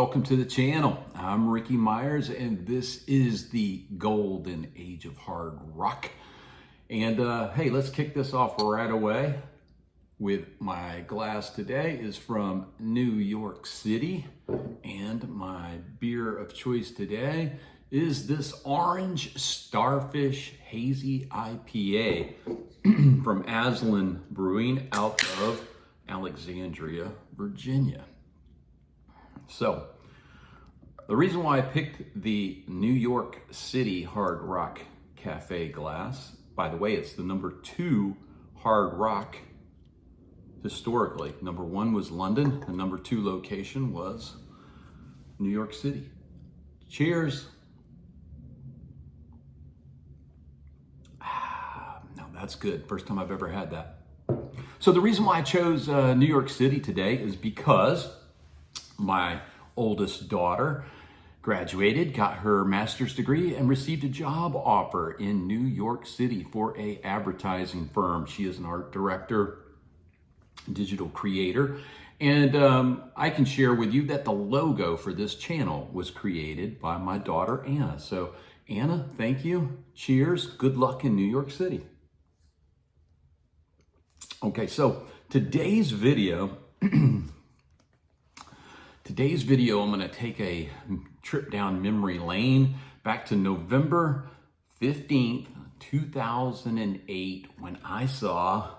welcome to the channel. I'm Ricky Myers, and this is the golden age of hard rock. And hey, let's kick this off right away with my glass today is from New York City, and my beer of choice today is this Orange Starfish Hazy IPA from Aslan Brewing out of Alexandria, Virginia. So, the reason why I picked the New York City Hard Rock Cafe glass, by the way, it's the number 2 Hard Rock historically. Number 1 was London, the number 2 location was New York City. Cheers. Now that's good. First time I've ever had that. So the reason why I chose New York City today is because my oldest daughter graduated, got her master's degree, and received a job offer in New York City for an advertising firm. She is an art director, digital creator, and I can share with you that the logo for this channel was created by my daughter, Anna. So Anna, thank you. Cheers. Good luck in New York City. Okay, so today's video, I'm going to take a trip down memory lane back to November 15th, 2008, when I saw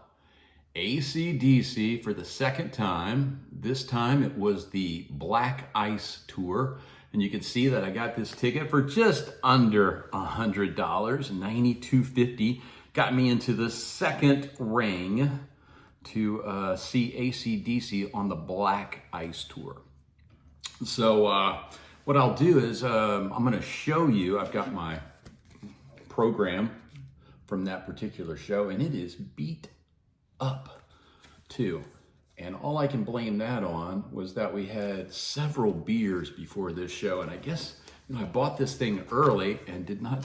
AC/DC for the second time. This time it was the Black Ice Tour. And you can see that I got this ticket for just under $100, $92.50. Got me into the second ring to see AC/DC on the Black Ice Tour. So what I'll do is I'm going to show you, I've got my program from that particular show, and it is beat up too. And all I can blame that on was that we had several beers before this show, and I guess I bought this thing early and did not,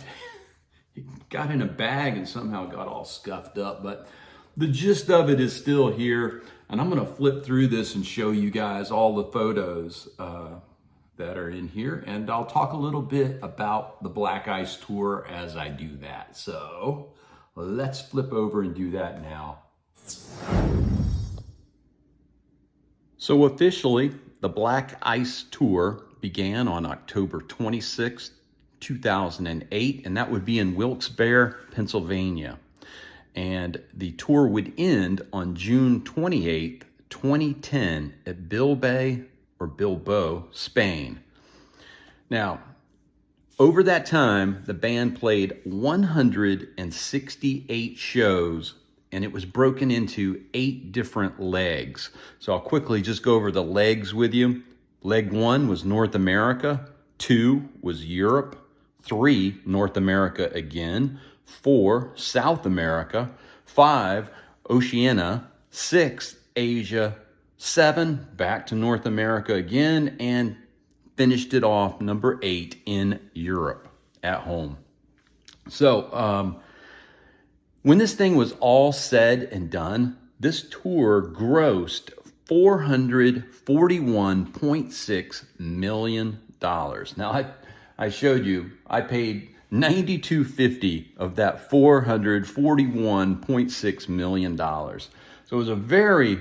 it got in a bag and somehow got all scuffed up, but the gist of it is still here. And I'm going to flip through this and show you guys all the photos that are in here. And I'll talk a little bit about the Black Ice Tour as I do that. So let's flip over and do that now. So officially, the Black Ice Tour began on October 26, 2008, and that would be in Wilkes-Barre, Pennsylvania. And the tour would end on June 28th, 2010 at Bilbao, Spain. Now, over that time, the band played 168 shows, and it was broken into 8 different legs. So I'll quickly just go over the legs with you. Leg 1 was North America, 2 was Europe, 3 North America again, 4 South America, 5 Oceania, 6 Asia, 7 back to North America again, and finished it off number 8 in Europe at home. So when this thing was all said and done, this tour grossed $441.6 million. Now I showed you, I paid $92.50 of that $441.6 million. So it was a very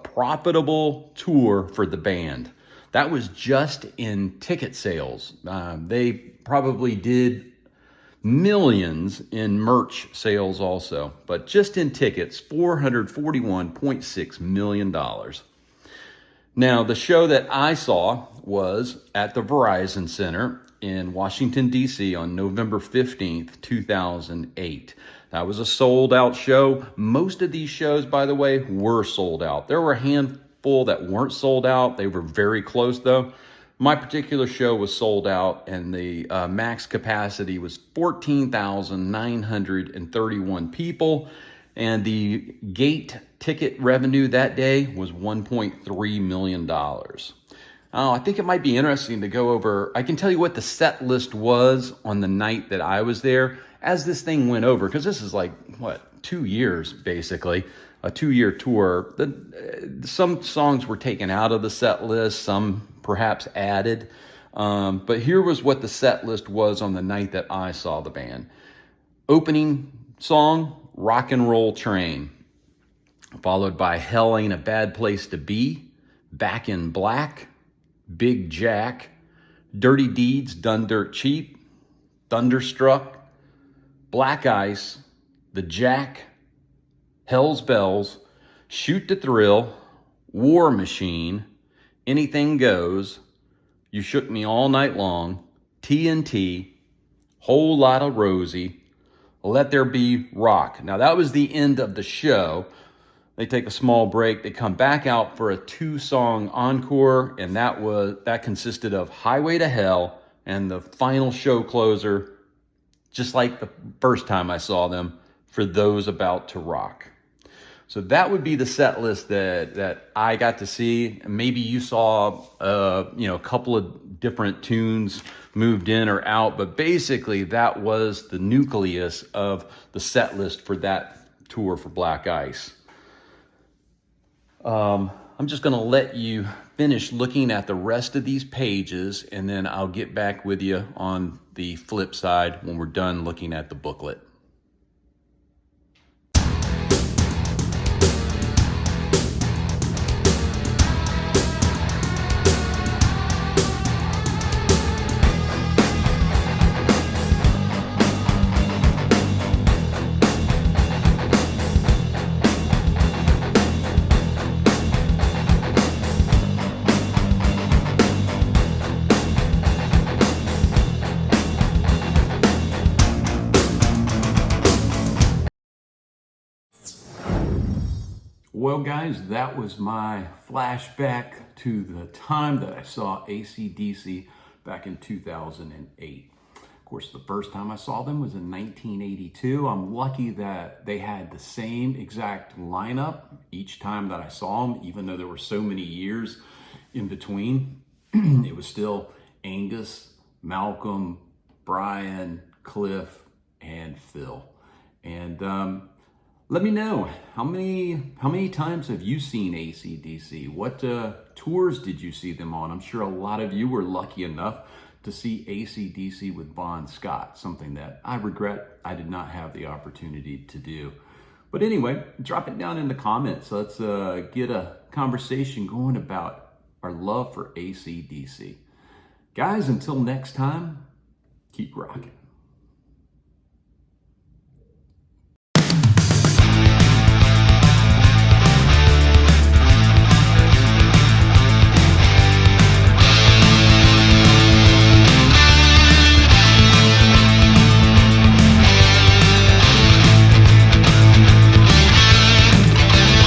profitable tour for the band. That was just in ticket sales. They probably did millions in merch sales also, but just in tickets, $441.6 million. Now, the show that I saw was at the Verizon Center in Washington, D.C. on November 15th, 2008. That was a sold-out show. Most of these shows, by the way, were sold out. There were a handful that weren't sold out. They were very close, though. My particular show was sold out, and the max capacity was 14,931 people, and the gate ticket revenue that day was $1.3 million. I think it might be interesting to go over, I can tell you what the set list was on the night that I was there as this thing went over, because this is like, 2 years basically, a 2-year tour. Some songs were taken out of the set list, some perhaps added. But here was what the set list was on the night that I saw the band. Opening song, Rock and Roll Train, followed by Hell Ain't a Bad Place to Be, Back in Black, Big Jack, Dirty Deeds Done Dirt Cheap, Thunderstruck, Black Ice, The Jack, Hell's Bells, Shoot to Thrill, War Machine, Anything Goes, You Shook Me All Night Long, TNT, Whole Lotta Rosie, Let There Be Rock. Now that was the end of the show. They take a small break. They come back out for a 2-song encore, and that consisted of Highway to Hell and the final show closer, just like the first time I saw them, For Those About to Rock. So that would be the set list that I got to see. Maybe you saw a couple of different tunes moved in or out, but basically that was the nucleus of the set list for that tour for Black Ice. I'm just going to let you finish looking at the rest of these pages, and then I'll get back with you on the flip side when we're done looking at the booklet. Well, guys, that was my flashback to the time that I saw AC/DC back in 2008. Of course, the first time I saw them was in 1982. I'm lucky that they had the same exact lineup each time that I saw them, even though there were so many years in between. It was still Angus, Malcolm, Brian, Cliff, and Phil. And let me know, how many times have you seen AC/DC? What tours did you see them on? I'm sure a lot of you were lucky enough to see AC/DC with Bon Scott, something that I regret I did not have the opportunity to do. But anyway, drop it down in the comments. Let's get a conversation going about our love for AC/DC. Guys, until next time, keep rocking.